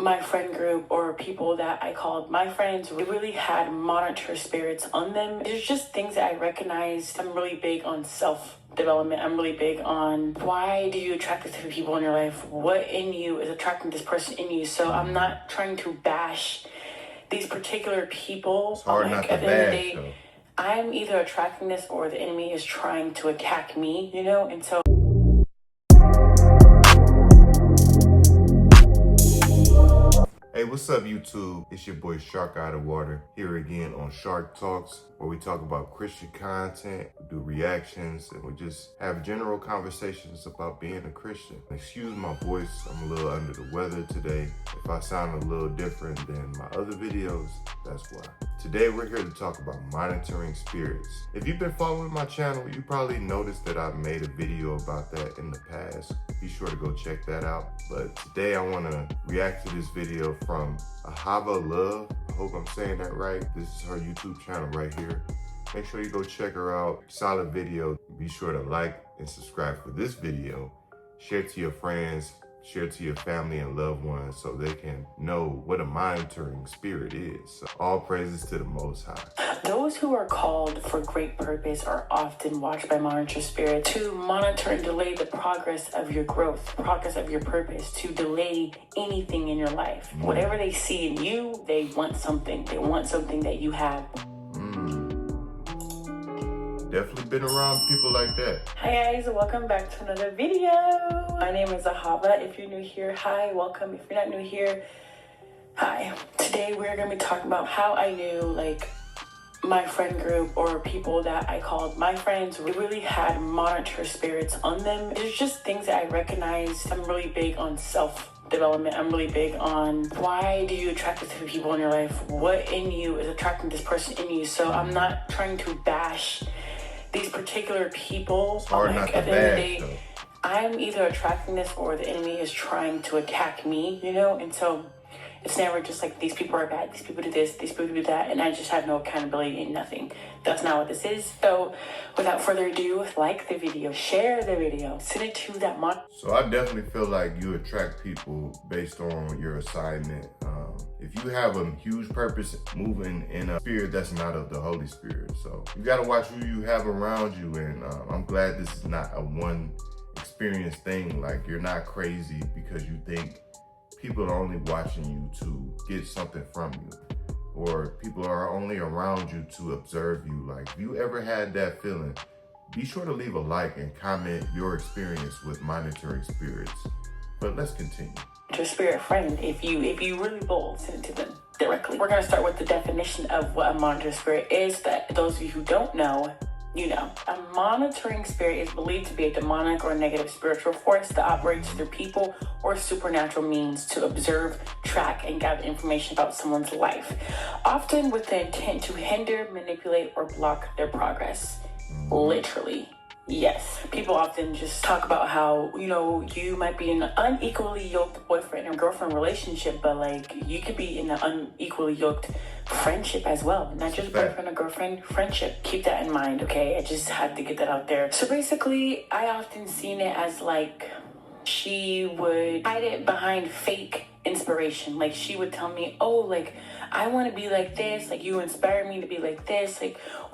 my friend group or people that I called my friends really had monitor spirits on them. There's just things that I recognized. I'm really big on self-development. I'm really big on why do you attract this type of people in your life? What in you is attracting this person in you? So I'm not trying to bash these particular people. It's hard not to at the end of the bash, day, though. I'm either attracting this or the enemy is trying to attack me, you know? And so Hey, what's up, YouTube? It's your boy Shark Out of Water here again on Shark Talks, where we talk about Christian content, we do reactions, and we just have general conversations about being a Christian. Excuse my voice, I'm a little under the weather today. If I sound a little different than my other videos, that's why. Today we're here to talk about monitoring spirits. If you've been following my channel, you probably noticed that I've made a video about that in the past. Be sure to go check that out. But today I want to react to this video from Ahava Love. I hope I'm saying that right. This is her YouTube channel right here. Make sure you go check her out. Solid video. Be sure to like and subscribe for this video. Share to your friends, share to your family and loved ones so they can know what a monitoring spirit is. So all praises to the Most High. those who are called for great purpose are often watched by monitor spirits to monitor and delay the progress of your growth, progress of your purpose, to delay anything in your life. Whatever they see in you, they want something. They want something that you have. Definitely been around people like that. Hi guys, welcome back to another video. My name is Ahava. If you're new here, hi, welcome. If you're not new here, hi. Today we're gonna be talking about how I knew my friend group or people that I called my friends really had monitor spirits on them. There's just things that I recognized. I'm really big on self-development. I'm really big on why do you attract this type of people in your life? What in you is attracting this person in you? So I'm not trying to bash these particular people. Hard not to at the end of the bash, day, though. I'm either attracting this or the enemy is trying to attack me, you know? And so it's never just like these people are bad, these people do this, these people do that, and I just have no accountability and nothing. That's not what this is. So without further ado, like the video, share the video, send it to that So I definitely feel like you attract people based on your assignment. If you have a huge purpose moving in a spirit that's not of the Holy Spirit. So you got to watch who you have around you. And I'm glad this is not a one experience thing. Like, you're not crazy because you think people are only watching you to get something from you, or people are only around you to observe you. Like, if you ever had that feeling, be sure to leave a like and comment your experience with monitoring spirits. But let's continue. your spirit friend. If you really bold, send it to them directly. We're gonna start with the definition of what a monitor spirit is. That those of you who don't know, you know. A monitoring spirit is believed to be a demonic or negative spiritual force that operates through people or supernatural means to observe, track, and gather information about someone's life, often with the intent to hinder, manipulate, or block their progress. Literally. Yes. People often just talk about how, you might be in an unequally yoked boyfriend or girlfriend relationship, but you could be in an unequally yoked friendship as well. Not just boyfriend or girlfriend, friendship. Keep that in mind, okay? I just had to get that out there. So basically, I often seen it as she would hide it behind fake inspiration. She would tell me, I want to be like this. You inspired me to be like this.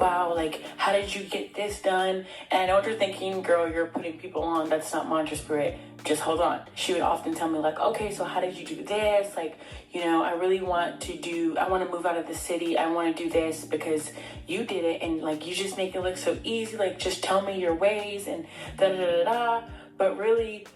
Wow, how did you get this done? And I know what you're thinking, girl, you're putting people on. That's not monitor spirit. Just hold on. She would often tell me okay, so how did you do this? I really want to move out of the city. I want to do this because you did it. And you just make it look so easy. Just tell me your ways and da-da-da-da-da. But really,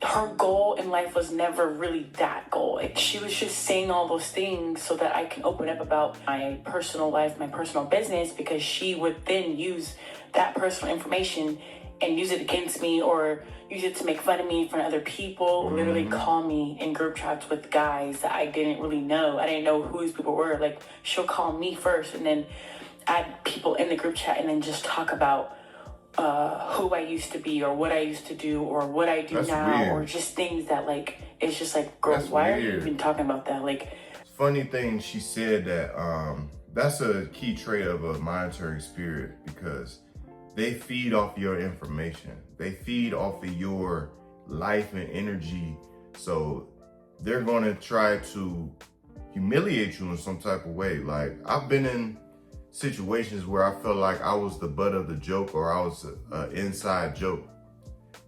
her goal in life was never really that goal. She was just saying all those things so that I can open up about my personal life, my personal business, because she would then use that personal information and use it against me or use it to make fun of me in front of other people, literally call me in group chats with guys that I didn't really know. I didn't know who these people were. She'll call me first and then add people in the group chat and then just talk about who I used to be or what I used to do or what I do now. Weird. Or just things that it's just girl, why are you even talking about that? Funny thing, she said that that's a key trait of a monitoring spirit because they feed off your information. They feed off of your life and energy. So they're going to try to humiliate you in some type of way. Like, I've been in situations where I felt like I was the butt of the joke, or I was an inside joke.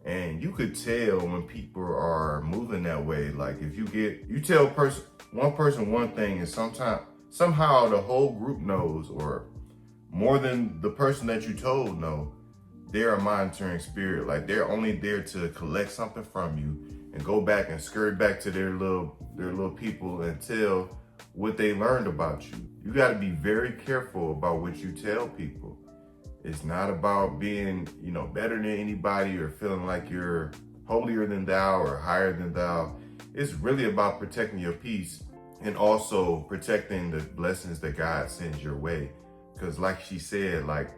And you could tell when people are moving that way. Like, if you tell one person one thing, and somehow the whole group knows, or more than the person that you told know, they're a monitoring spirit. Like, they're only there to collect something from you and go back and scurry back to their little people and tell what they learned about you. You got to be very careful about what you tell people. It's not about being, better than anybody, or feeling like you're holier than thou or higher than thou. It's really about protecting your peace, and also protecting the blessings that God sends your way. Because like she said, like,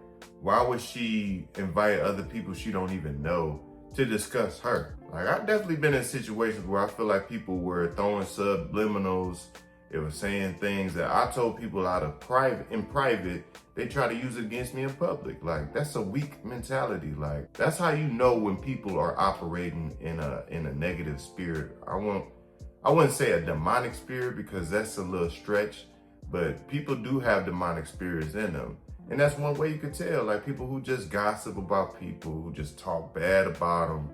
why would she invite other people she don't even know to discuss her? Like, I've definitely been in situations where I feel like people were throwing subliminals. It was saying things that I told people in private, they try to use it against me in public. Like, that's a weak mentality. Like, that's how you know when people are operating in a negative spirit. I wouldn't say a demonic spirit, because that's a little stretch, but people do have demonic spirits in them. And that's one way you could tell, like, people who just gossip about people, who just talk bad about them,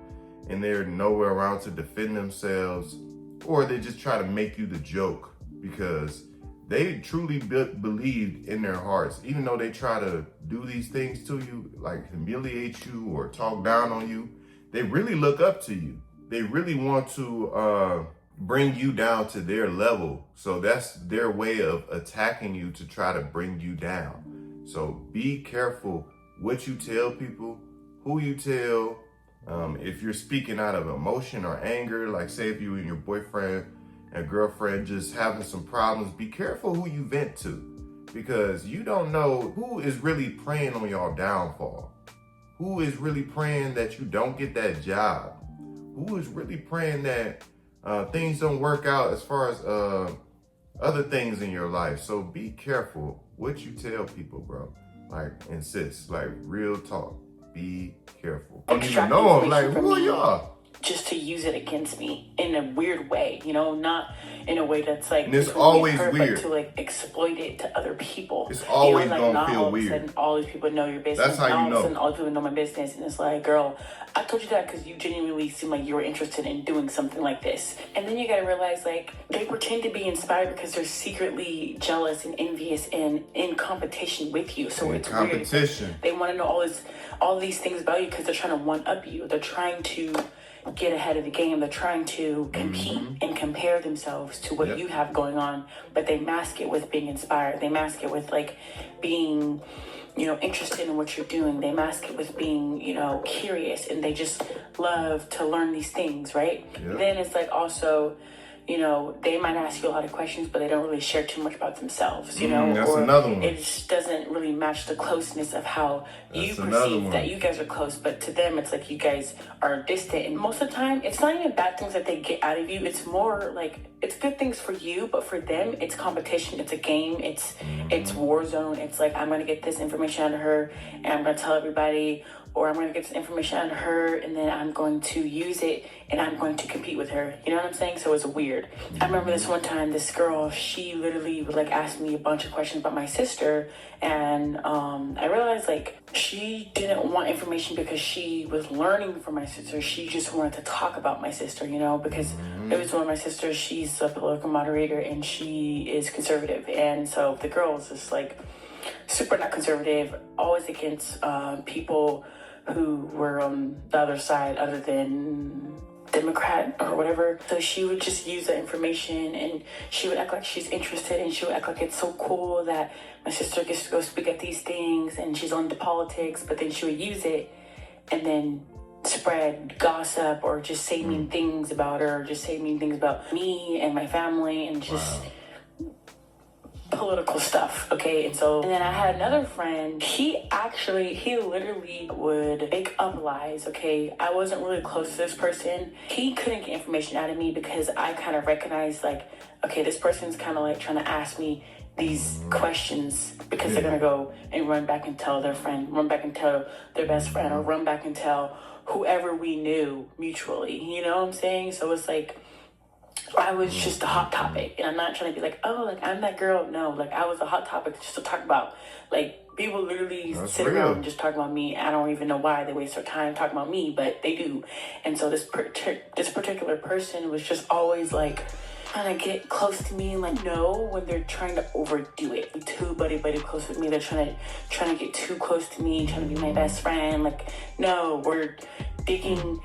and they're nowhere around to defend themselves, or they just try to make you the joke because they truly believed in their hearts, even though they try to do these things to you, like humiliate you or talk down on you, they really look up to you. They really want to bring you down to their level. So that's their way of attacking you, to try to bring you down. So be careful what you tell people, who you tell. If you're speaking out of emotion or anger, like say if you and your boyfriend and girlfriend just having some problems, be careful who you vent to, because you don't know who is really praying on your downfall. Who is really praying that you don't get that job? Who is really praying that things don't work out as far as other things in your life? So be careful what you tell people, bro. Like, insist, like, real talk. Be careful. I don't even know. I'm like, who are y'all? Just to use it against me in a weird way, not in a way that's like, and it's always weird, but to like exploit it to other people. It's always like, gonna feel weird. All of a sudden, all these people know your business. That's how you know. All these people know my business, and it's like, girl, I told you that because you genuinely seem like you were interested in doing something like this. And then you gotta realize, like, they pretend to be inspired because they're secretly jealous and envious and in competition with you. So it's competition. Weird. They want to know all these things about you because they're trying to one up you. They're trying to get ahead of the game. They're trying to compete and compare themselves to what you have going on, but they mask it with being inspired. They mask it with like being, interested in what you're doing. They mask it with being, curious, and they just love to learn these things, right? Then it's like also, they might ask you a lot of questions, but they don't really share too much about themselves, That's or another one. It just doesn't really match the closeness of how you perceive that you guys are close, but to them, it's like you guys are distant. And most of the time, it's not even bad things that they get out of you. It's more like, it's good things for you, but for them, it's competition. It's a game. It's war zone. It's like, I'm going to get this information out of her, and I'm going to tell everybody, or I'm going to get this information out of her, and then I'm going to use it, and I'm going to compete with her. You know what I'm saying? So it's weird. I remember this one time, this girl, she literally would like ask me a bunch of questions about my sister, and I realized like she didn't want information because she was learning from my sister. She just wanted to talk about my sister, because it was one of my sisters. She's a political moderator, and she is conservative, and so the girl is just like super not conservative, always against people who were on the other side other than Democrat or whatever. So she would just use that information, and she would act like she's interested, and she would act like it's so cool that my sister gets to go speak at these things and she's on to politics, but then she would use it and then spread gossip or just say mean things about her, or just say mean things about me and my family, and just political stuff, okay? And then I had another friend, he literally would make up lies, okay? I wasn't really close to this person. He couldn't get information out of me because I kind of recognized like, okay, this person's kind of like trying to ask me these questions because they're gonna go and run back and tell their friend, run back and tell their best friend, or run back and tell whoever we knew mutually, you know what I'm saying? So it's like, I was just a hot topic. And I'm not trying to be like, oh, like I'm that girl. No, like I was a hot topic just to talk about. Like people literally sit around and just talk about me. I don't even know why they waste their time talking about me, but they do. And so this particular person was just always like trying to get close to me, and like no, when they're trying to overdo it, like too buddy close with me, they're trying to get too close to me, trying to be my best friend. Like no, we're digging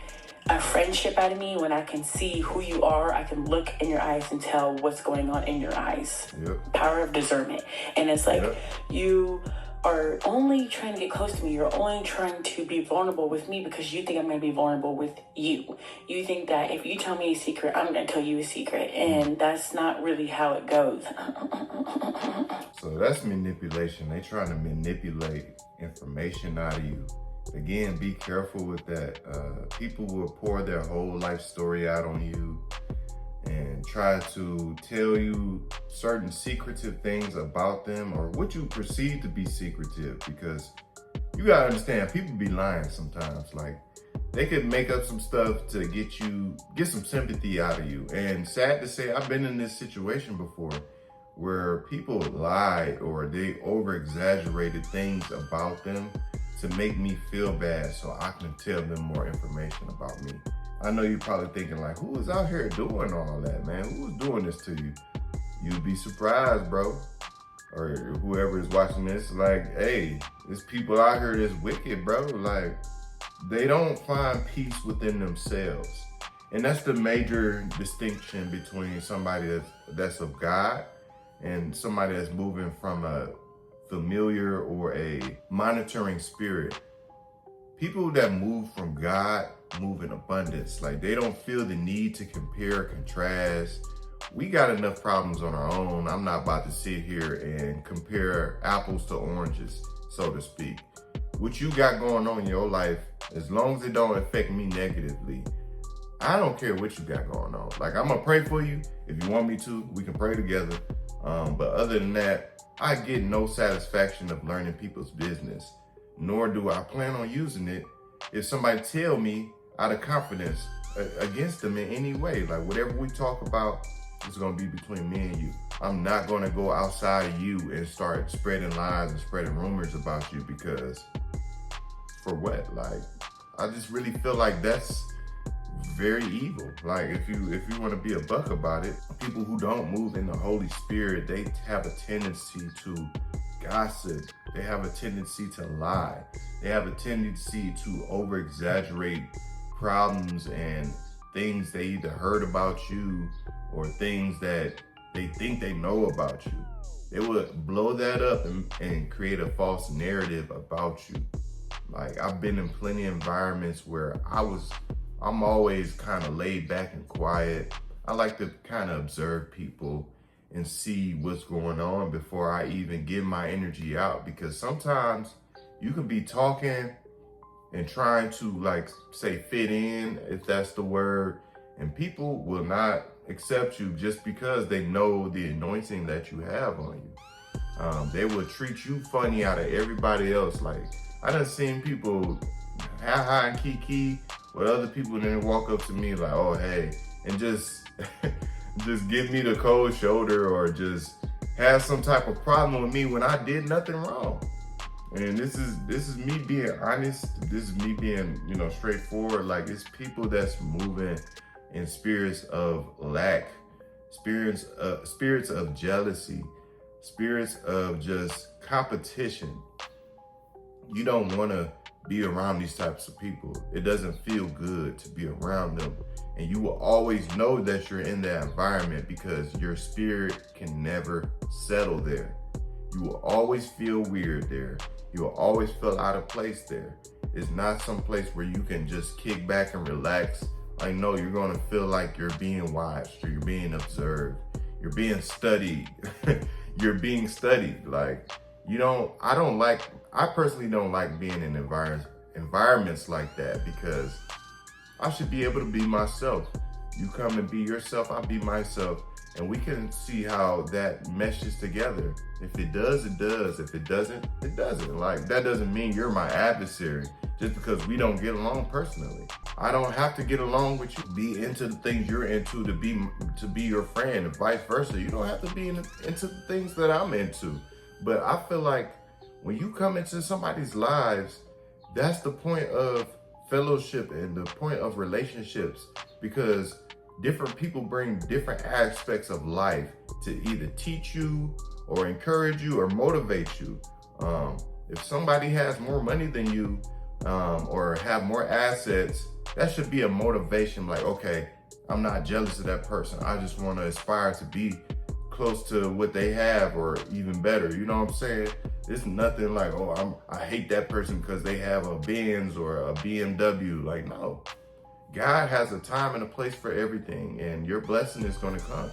a friendship out of me when I can see who you are. I can look in your eyes and tell what's going on in your eyes. Power of discernment. And it's like you are only trying to get close to me. You're only trying to be vulnerable with me because you think I'm going to be vulnerable with you. You think that if you tell me a secret, I'm going to tell you a secret. And that's not really how it goes. So that's manipulation. They trying to manipulate information out of you. Again, be careful with that. People will pour their whole life story out on you and try to tell you certain secretive things about them or what you perceive to be secretive, because you gotta understand, people be lying sometimes. Like they could make up some stuff to get some sympathy out of you. And sad to say, I've been in this situation before where people lied or they over exaggerated things about them to make me feel bad so I can tell them more information about me. I know you're probably thinking like, who is out here doing all that, man? Who is doing this to you? You'd be surprised, bro. Or whoever is watching this, like, hey, there's people out here that's wicked, bro. Like, they don't find peace within themselves. And that's the major distinction between somebody that's of God and somebody that's moving from a familiar or a monitoring spirit. People that move from God move in abundance. Like they don't feel the need to compare, contrast. We got enough problems on our own. I'm not about to sit here and compare apples to oranges, so to speak. What you got going on in your life, as long as it don't affect me negatively, I don't care what you got going on. Like I'm gonna pray for you. If you want me to, we can pray together. But other than that, I get no satisfaction of learning people's business, nor do I plan on using it if somebody tell me out of confidence against them in any way. Like whatever we talk about is gonna be between me and you. I'm not gonna go outside of you and start spreading lies and spreading rumors about you, because for what? Like, I just really feel like that's very evil. Like if you want to be a buck about it, people who don't move in the Holy Spirit, they have a tendency to gossip. They have a tendency to lie. They have a tendency to over exaggerate problems and things they either heard about you or things that they think they know about you. They would blow that up and create a false narrative about you. Like I've been in plenty of environments where I'm always kind of laid back and quiet. I like to kind of observe people and see what's going on before I even give my energy out, because sometimes you can be talking and trying to, like, say fit in, if that's the word, and people will not accept you just because they know the anointing that you have on you. They will treat you funny out of everybody else. Like I done seen people hi and kiki with other people, and then walk up to me like, oh hey, and just just give me the cold shoulder or just have some type of problem with me when I did nothing wrong. And this is me being honest. This is me being, straightforward. Like it's people that's moving in spirits of lack, spirits of jealousy, spirits of just competition. You don't want to be around these types of people. It doesn't feel good to be around them. And you will always know that you're in that environment because your spirit can never settle there. You will always feel weird there. You will always feel out of place there. It's not some place where you can just kick back and relax. I know you're going to feel like you're being watched or you're being observed. You're being studied. You're being studied. Like, I personally don't like being in environments like that, because I should be able to be myself. You come and be yourself, I'll be myself. and we can see how that meshes together. If it does, it does. If it doesn't, it doesn't. Like, that doesn't mean you're my adversary just because we don't get along personally. I don't have to get along with you, be into the things you're into to be your friend, and vice versa. You don't have to be into the things that I'm into. But I feel like when you come into somebody's lives, that's the point of fellowship and the point of relationships, because different people bring different aspects of life to either teach you or encourage you or motivate you. If somebody has more money than you, or have more assets, that should be a motivation. Like, okay, I'm not jealous of that person. I just want to aspire to be close to what they have or even better. You know what I'm saying? It's nothing like, oh, I hate that person because they have a Benz or a BMW. Like, no. God has a time and a place for everything, and your blessing is going to come.